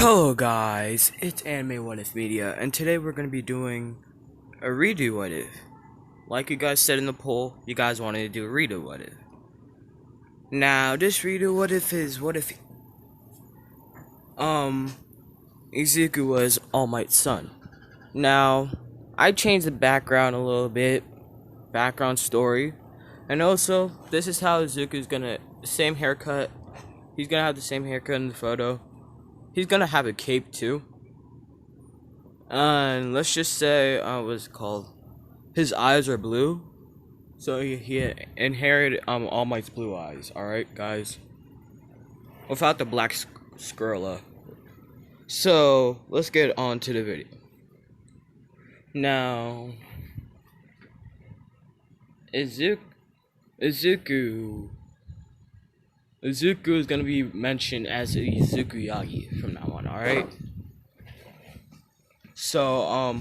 Hello guys, it's Anime What If Media, and today we're going to be doing a redo what if. Like you guys said in the poll, you guys wanted to do a redo what if. Now, this redo what if is what if Izuku was Almight's son. Now, I changed the background a little bit, background story, and also this is how Izuku's gonna same haircut. He's gonna have the same haircut in the photo. He's gonna have a cape too. And let's just say, what's it called? His eyes are blue. So he inherited All Might's blue eyes. Alright, guys. Without the black Skrilla. So, let's get on to the video. Now, Izuku is gonna be mentioned as Izuku Yagi from now on, alright? So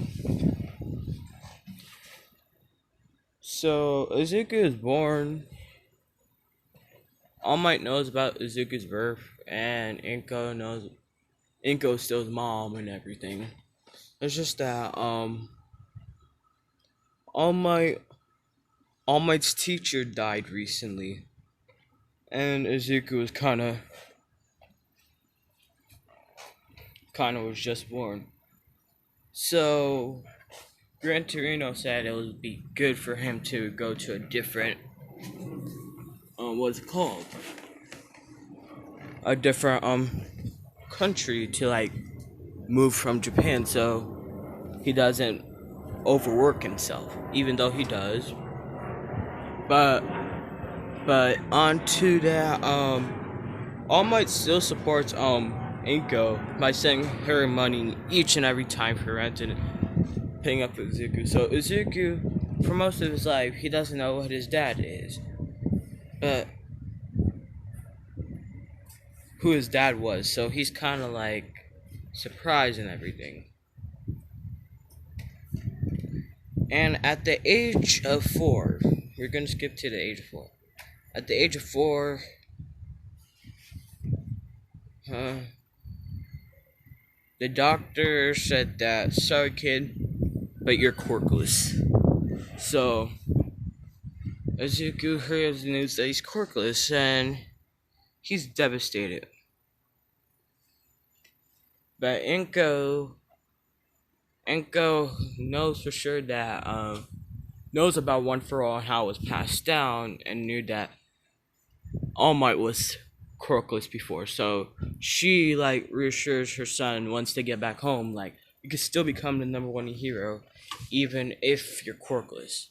Izuku is born. All Might knows about Izuku's birth, and Inko still his mom and everything. It's just that All Might's teacher died recently, and Izuku was kinda was just born. So Gran Torino said it would be good for him to go to a different, what's it called? A different, country to, like, move from Japan so he doesn't overwork himself, even though he does. But on to that, All Might still supports, Inko by sending her money each and every time for rent and paying up for Izuku. So Izuku, for most of his life, he doesn't know what his dad is, but who his dad was. So he's kind of like surprised and everything. And at the age of 4, we're gonna skip to the age of 4. At the age of 4, the doctor said that, sorry kid, but you're quirkless. So Izuku hears the news that he's quirkless, and he's devastated. But Inko knows for sure that, knows about One For All and how it was passed down, and knew that All Might was quirkless before. So she, like, reassures her son once they get back home, like, you can still become the #1 hero, even if you're quirkless.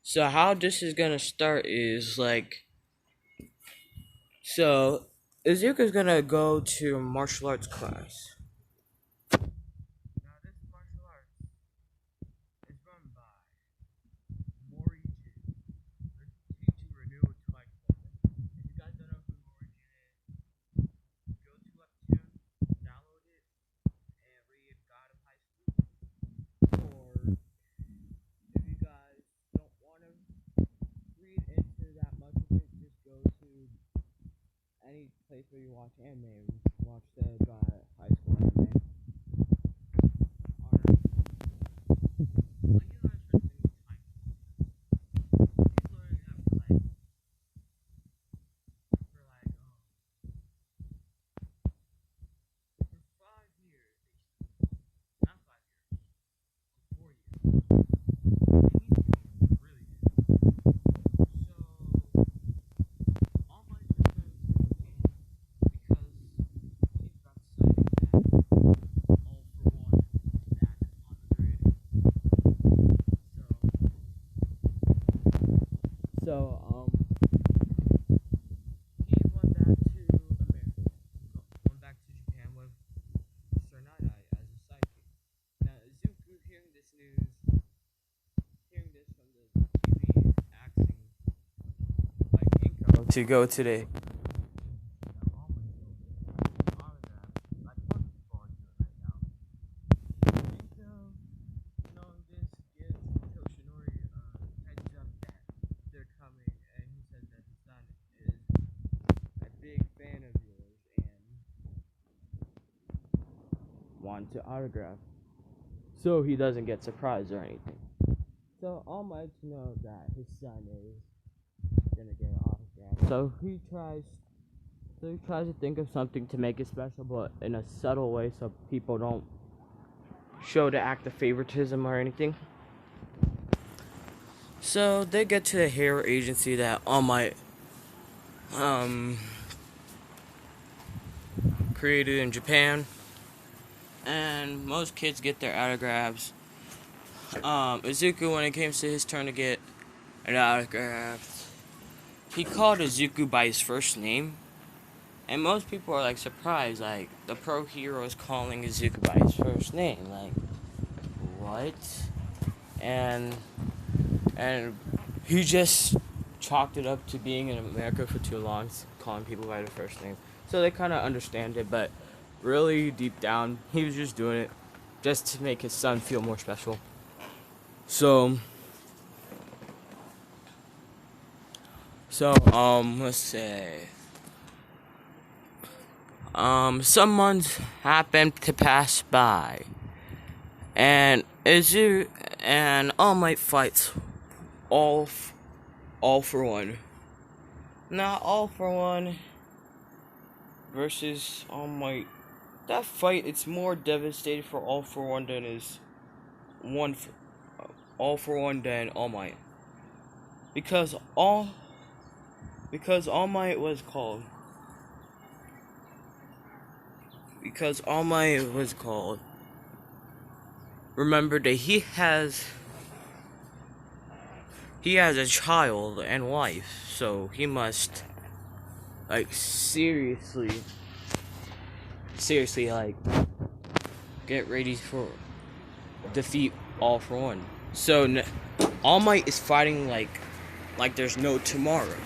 So how this is gonna start is, like, so Izuku's gonna go to martial arts class. Now this martial arts is run by Moriji. Let's teach you renew to like. If you guys don't know who Moriji is, go to Webtoon, download it, and read God of High School. Or if you guys don't want to read into that much of it, just go to any place where you watch anime. Watch the God of High School anime. So, he went back to America, went back to Japan with Sir Night-Eye as a sidekick. Now, Izuku, hearing this from the TV, acting like Inko to go today. want to autograph, so he doesn't get surprised or anything. So All Might knows that his son is gonna get an autograph. So he tries to think of something to make it special, but in a subtle way, so people don't show the act of favoritism or anything. So they get to the hero agency that All Might created in Japan, and most kids get their autographs. Izuku, when it came to his turn to get an autograph, he called Izuku by his first name, and most people are like surprised, like the pro hero is calling Izuku by his first name, like what? And he just chalked it up to being in America for too long, calling people by their first name. So they kind of understand it, but really deep down, he was just doing it just to make his son feel more special. So let's say, some months happened to pass by, and Izuku and All Might fights all for one. Not All for One versus All Might. That fight, it's more devastating for All for One than is All for One than All Might. Because All Might was called. Remember that he has a child and wife, so he must like seriously like get ready for defeat All for One. So All Might is fighting like there's no tomorrow.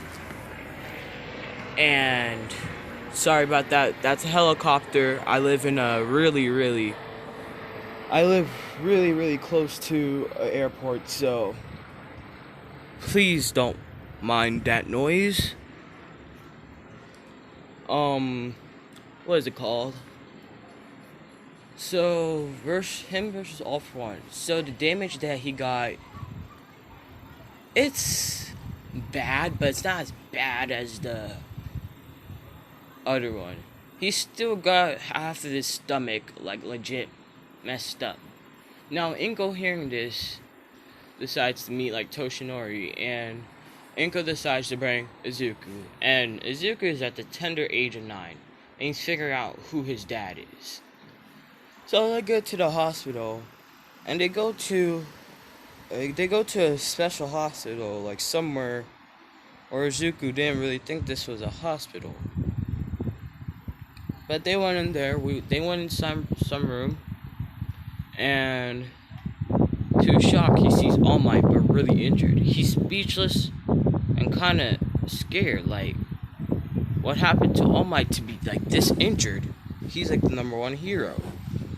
And sorry about that. That's a helicopter. I live really close to an airport, so please don't mind that noise. What is it called? So him versus All for One. So the damage that he got, it's bad, but it's not as bad as the other one. He still got half of his stomach like legit messed up. Now Inko, hearing this, decides to meet like Toshinori, and Inko decides to bring Izuku, and Izuku is at the tender age of 9, and he's figuring out who his dad is. So they go to the hospital, and they go to a special hospital, like somewhere where Izuku didn't really think this was a hospital. But they went in there. They went in some room, and to his shock, he sees All Might, but really injured. He's speechless and kind of scared. Like, what happened to All Might to be like this injured? He's like the #1 hero.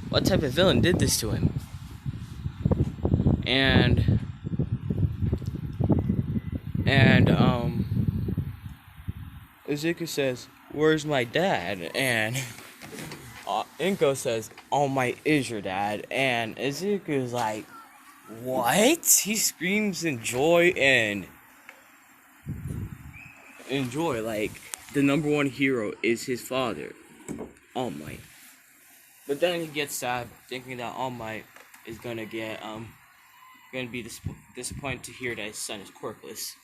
What type of villain did this to him? And Izuku says, "Where's my dad?" And Inko says, "All Might is your dad." And Izuku's like, "What?" He screams in joy like the #1 hero is his father, All Might. But then he gets sad, thinking that All Might is gonna be disappointed to hear that his son is quirkless.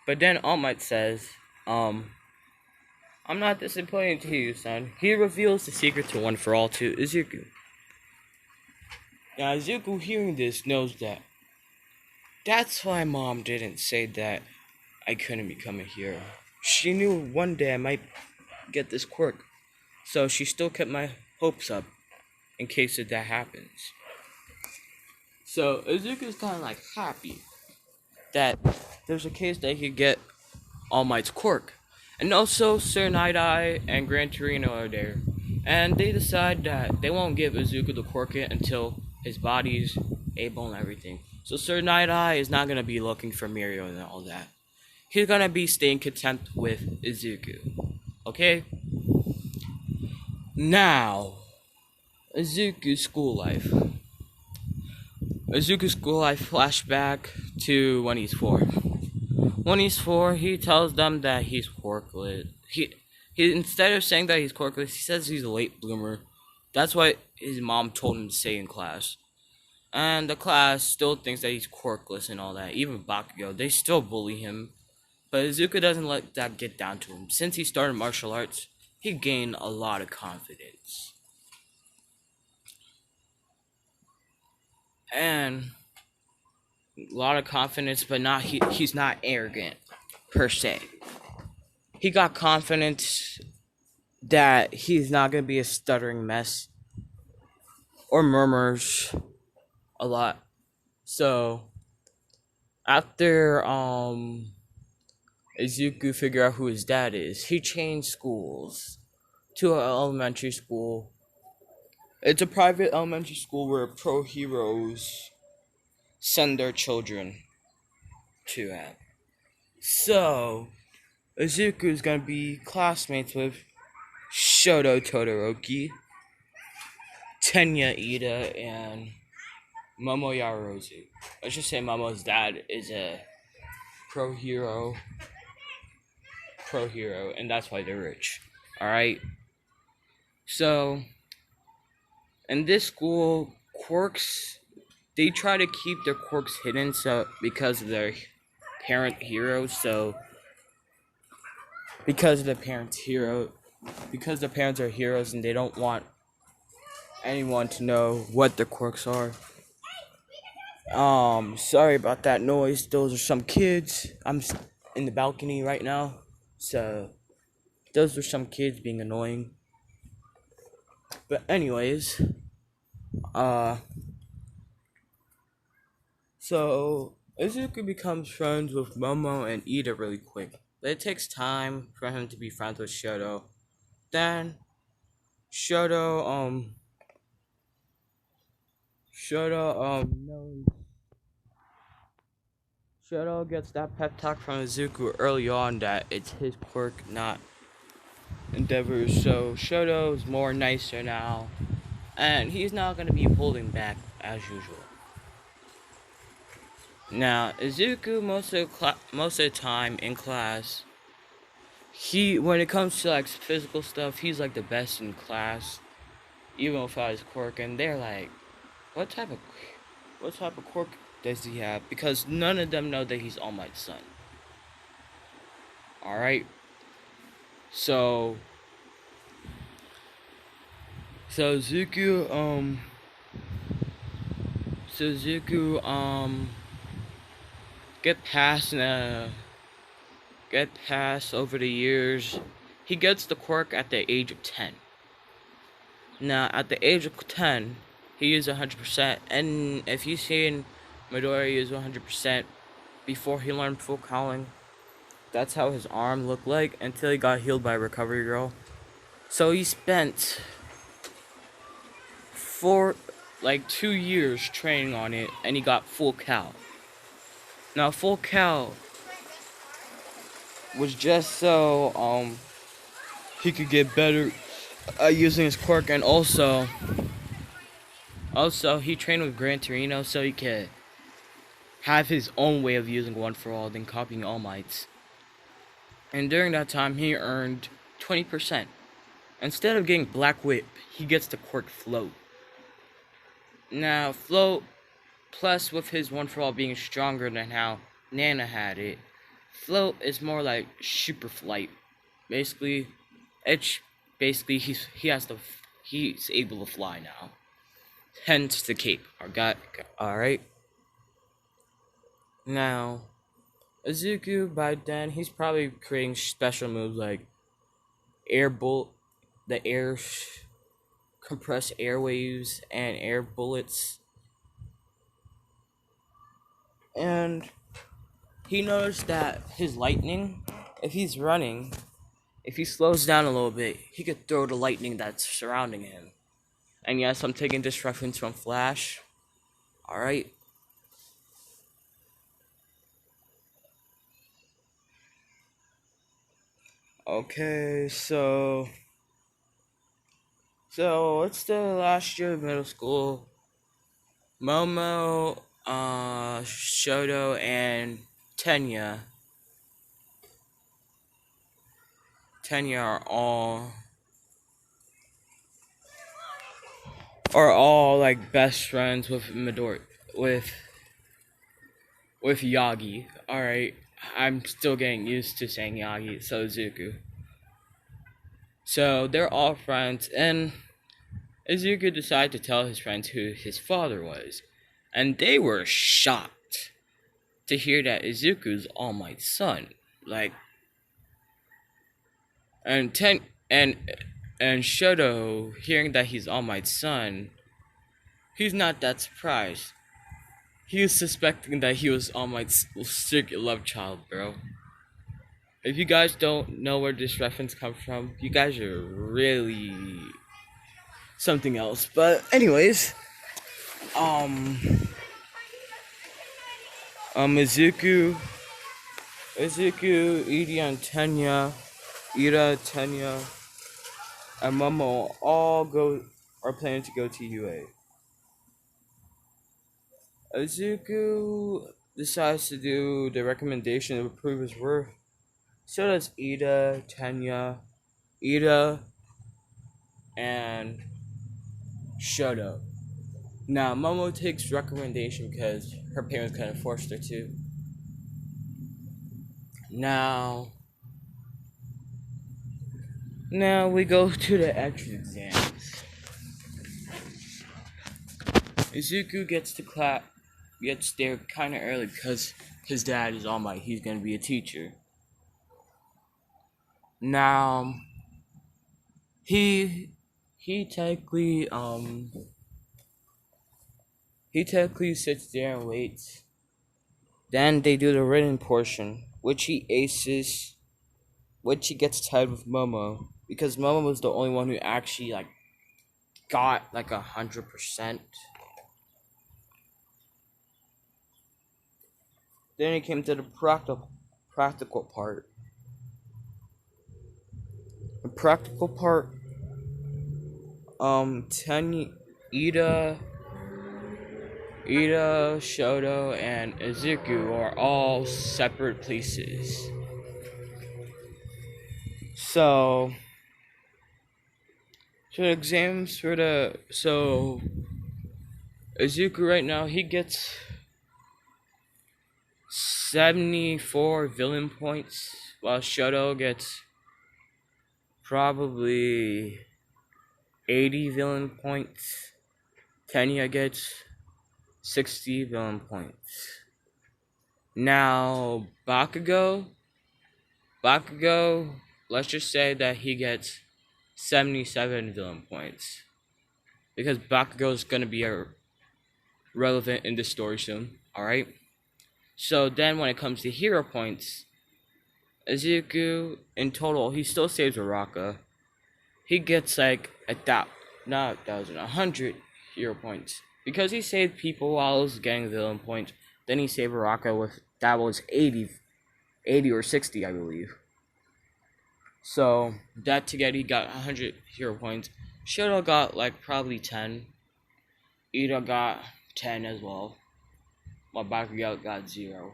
But then All Might says, "I'm not disappointed to you, son." He reveals the secret to One for All to Izuku. Now Izuku, hearing this, knows that that's why Mom didn't say that I couldn't become a hero. She knew one day I might get this quirk, so she still kept my hopes up in case that happens. So Izuku's kind of like happy that there's a case that he could get All Might's quirk. And also Sir Night-Eye and Gran Torino are there. And they decide that they won't give Izuku the quirk until his body's able and everything. So Sir Night-Eye is not going to be looking for Mirio and all that. He's going to be staying content with Izuku. Okay? Now, Izuku's school life. Izuku's school life flashback to when he's 4. When he's 4, he tells them that he's quirkless. He instead of saying that he's quirkless, he says he's a late bloomer. That's what his mom told him to say in class. And the class still thinks that he's quirkless and all that. Even Bakugo, they still bully him. But Izuku doesn't let that get down to him. Since he started martial arts, he gained a lot of confidence. And a lot of confidence, but he's not arrogant per se. He got confidence that he's not gonna be a stuttering mess or murmurs a lot. So after Izuku figured out who his dad is, he changed schools to an elementary school. It's a private elementary school where pro heroes send their children to at. So Izuku is gonna be classmates with Shoto Todoroki, Tenya Ida, and Momo Yaozu. Let's just say Momo's dad is a pro hero, and that's why they're rich. Alright? So, in this school, quirks, they try to keep their quirks hidden because of their parent heroes, because the parents are heroes and they don't want anyone to know what their quirks are. Sorry about that noise. Those are some kids. I'm in the balcony right now. So, those are some kids being annoying. But anyways, so Izuku becomes friends with Momo and Ida really quick. But it takes time for him to be friends with Shoto. Then, Shoto, knows Shoto gets that pep talk from Izuku early on that it's his quirk, not Endeavor's. So Shoto is more nicer now, and he's not gonna be holding back as usual. Now Izuku most of the time in class, when it comes to like physical stuff, he's like the best in class, even without his quirk. And they're like, what type of quirk does he have? Because none of them know that he's Almight's son. Alright? So Izuku, get past over the years. He gets the quirk at the age of 10. Now, at the age of 10, he used 100%, and if you've seen Midori use 100% before he learned full calling, that's how his arm looked like until he got healed by Recovery Girl. So he spent 2 years training on it, and he got full cal. Now, full cal was just so he could get better using his quirk, and also he trained with Gran Torino so he could have his own way of using One for All than copying All Might's. And during that time, he earned 20%. Instead of getting Black Whip, he gets the quirk Float. Now, Float, plus with his One for All being stronger than how Nana had it, Float is more like Super Flight. Basically, he's able to fly now. Hence the cape. Alright. Now, Izuku, by then, he's probably creating special moves like compressed airwaves and air bullets. And he noticed that his lightning, if he slows down a little bit, he could throw the lightning that's surrounding him. And yes, I'm taking this reference from Flash. Alright. Okay, so So it's the last year of middle school. Momo, Shoto, and Tenya. Tenya are all like best friends with with with Yagi. All right, I'm still getting used to saying Yagi. So Izuku. So they're all friends, and Izuku decided to tell his friends who his father was, and they were shocked to hear that Izuku's All Might's son. Like, and and and Shoto, hearing that he's All Might's son, he's not that surprised. He was suspecting that he was All Might's secret love child, bro. If you guys don't know where this reference comes from, you guys are really something else. But anyways, um, Izuku, Edie, and Tenya, Tenya, and Momo are planning to go to UA. Izuku decides to do the recommendation to prove his worth. So does Tenya, and Shoto. Now, Momo takes recommendation because her parents kind of forced her to. Now we go to the entrance exams. Izuku gets there kind of early because his dad is All Might. He's gonna be a teacher. Now, he technically sits there and waits. Then they do the written portion, which he aces, which he gets tied with Momo because Momo was the only one who actually got 100%. Then it came to the practical part. The practical part, Ida, Shoto, and Izuku are all separate places. So Izuku right now, he gets 74 villain points, while Shoto gets probably 80 villain points. Tenya gets 60 villain points. Now, Bakugo, let's just say that he gets 77 villain points. Because Bakugo is going to be relevant in the story soon, alright? So then when it comes to hero points, Izuku, in total, he still saves Araka. He gets 100 hero points. Because he saved people while he was getting villain points, then he saved Araka that was 80 or 60, I believe. So, that together he got 100 hero points. Shoto got probably 10. Ida got 10 as well. While Bakugo got 0.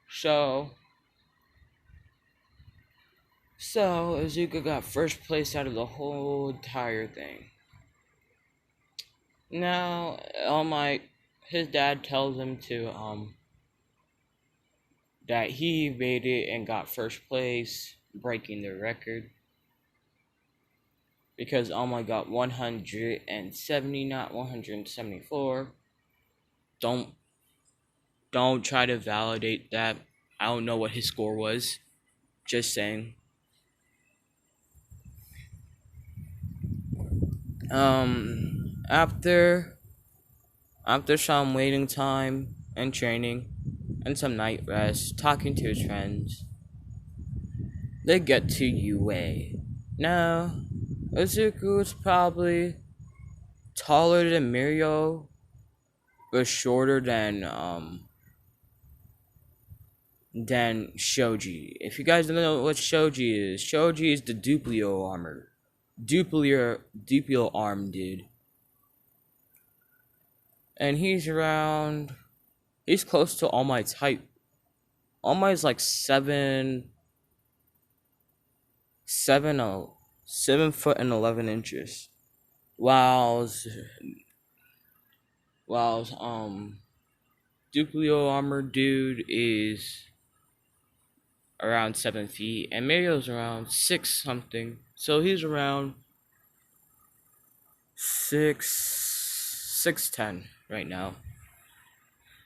So Izuku got first place out of the whole entire thing. Now, his dad tells him to, that he made it and got first place, breaking the record. Because All Might got 170, not 174. Don't try to validate that. I don't know what his score was. Just saying. After some waiting time and training and some night rest, talking to his friends, they get to UA. Now, Izuku is probably taller than Mirio, but shorter than Shoji. If you guys don't know what Shoji is the Duplio armor. duplier arm dude. And he's close to Almight's height. Almight's like 7 foot and 11 inches. While Duplio armored dude is around 7 feet, and Mario's around 6 something. So he's around 6'10" right now.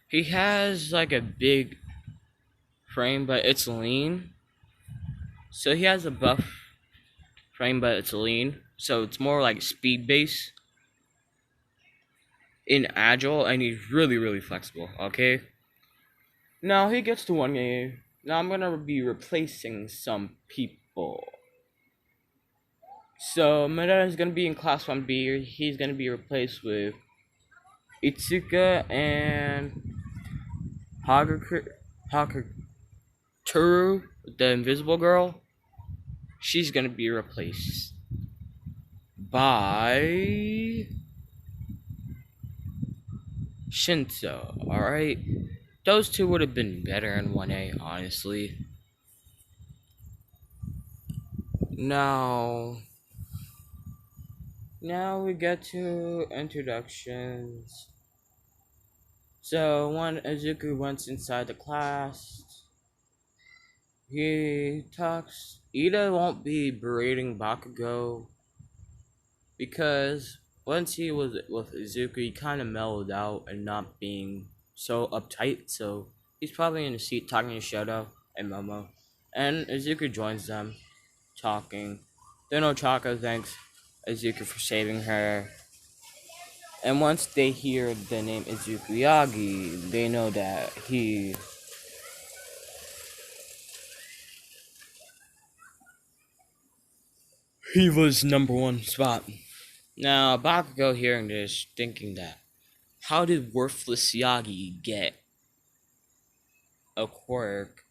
He has like a big frame, but it's lean. So he has a buff frame, but it's lean. So it's more like speed base in agile, and he's really, really flexible. Okay. Now he gets to 1A. Now I'm gonna be replacing some people. So Meta is gonna be in class 1B. He's gonna be replaced with Izuku and Hagakuru, the invisible girl. She's gonna be replaced by Shinso. Alright. Those two would have been better in 1A, honestly. Now we get to introductions. So when Izuku went inside the class, he talks. Ida won't be berating Bakugo because once he was with Izuku, he kind of mellowed out and not being so uptight. So he's probably in the seat talking to Shoto and Momo, and Izuku joins them, talking. Then Ochako thanks Izuku for saving her. And once they hear the name Izuku Yagi, they know that he was number one spot. Now, Bakugo hearing this, thinking that, how did worthless Yagi get a quirk?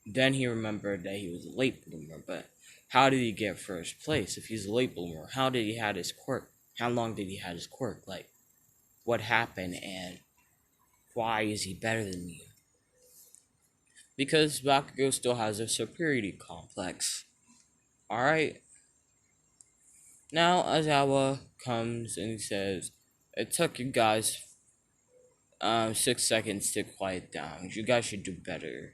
Then he remembered that he was a late bloomer, but how did he get first place if he's a late bloomer? How did he have his quirk? How long did he have his quirk? Like, what happened and why is he better than you? Because Bakugo still has a superiority complex. Alright. Now Aizawa comes and he says, it took you guys 6 seconds to quiet down. You guys should do better.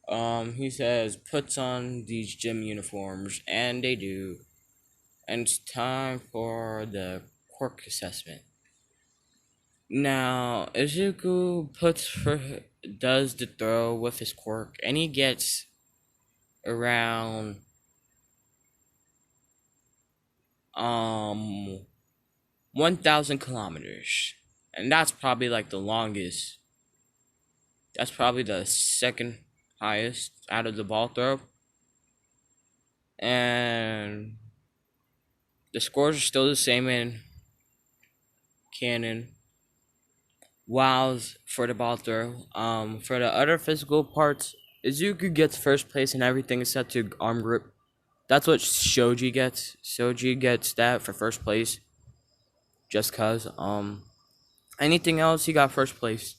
He says, puts on these gym uniforms, and they do. And it's time for the quirk assessment. Now, Izuku does the throw with his quirk, and he gets around 1,000 kilometers, and that's probably like the longest. That's probably the second highest out of the ball throw, and the scores are still the same in canon. While for the ball throw, for the other physical parts, Izuku gets first place and everything is set to arm grip. That's what Shoji gets. Shoji gets that for first place. Just cause. Anything else, he got first place.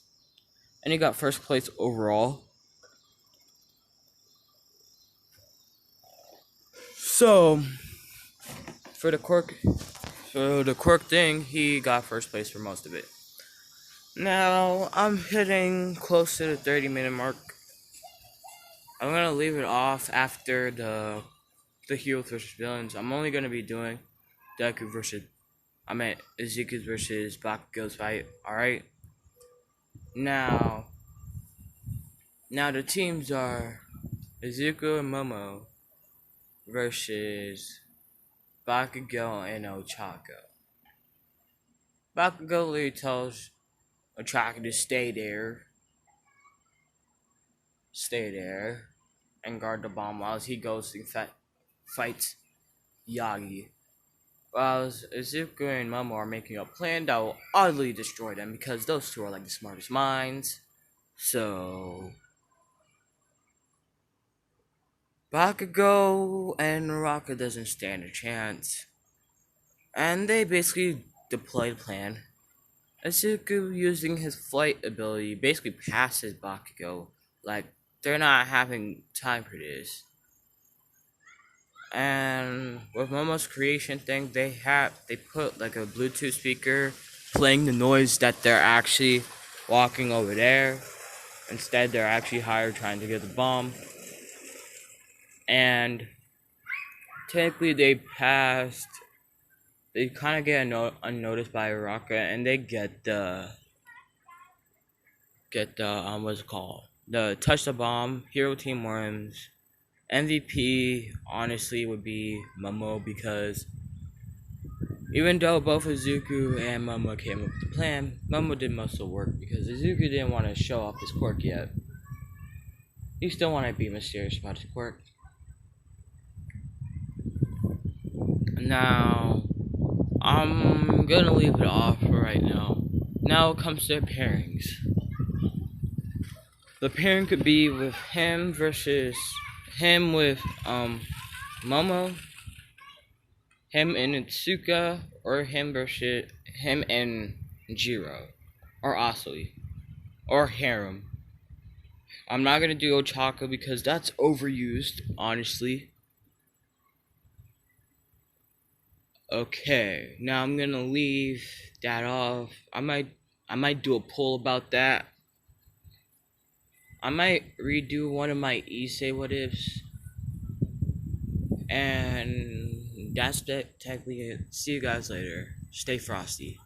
And he got first place overall. So, for the quirk thing, he got first place for most of it. Now, I'm hitting close to the 30-minute mark. I'm gonna leave it off after the heroes versus villains. I'm only gonna be doing Izuku versus Bakugo's fight. Alright? Now the teams are Izuku and Momo versus Bakugo and Ochako. Bakugo literally tells Ochako to stay there, and guard the bomb while he goes and fights Yagi. While Izuku and Momo are making a plan that will utterly destroy them because those two are like the smartest minds. So Bakugo and Naraka doesn't stand a chance. And they basically deploy the plan. Izuku, using his flight ability, basically passes Bakugo. Like, they're not having time for this. And with Momo's creation thing, they put like a Bluetooth speaker playing the noise that they're actually walking over there. Instead, they're actually higher trying to get the bomb. And technically, they passed. They kind of get unnoticed by Uraka, and they get the what's it called? The touch the bomb. Hero Team Worms. MVP honestly would be Momo, because even though both Izuku and Momo came up with the plan, Momo did most of the work because Izuku didn't want to show off his quirk yet. He still wanted to be mysterious about his quirk. Now, I'm gonna leave it off for right now. Now it comes to pairings. The pairing could be with him versus him with Momo, him and Itsuka, or him versus him and Jiro, or Asui, or Harem. I'm not gonna do Ochako because that's overused, honestly. Okay, now I'm gonna leave that off. I might do a poll about that. I might redo one of my Issei what ifs. And that's technically it. See you guys later. Stay frosty.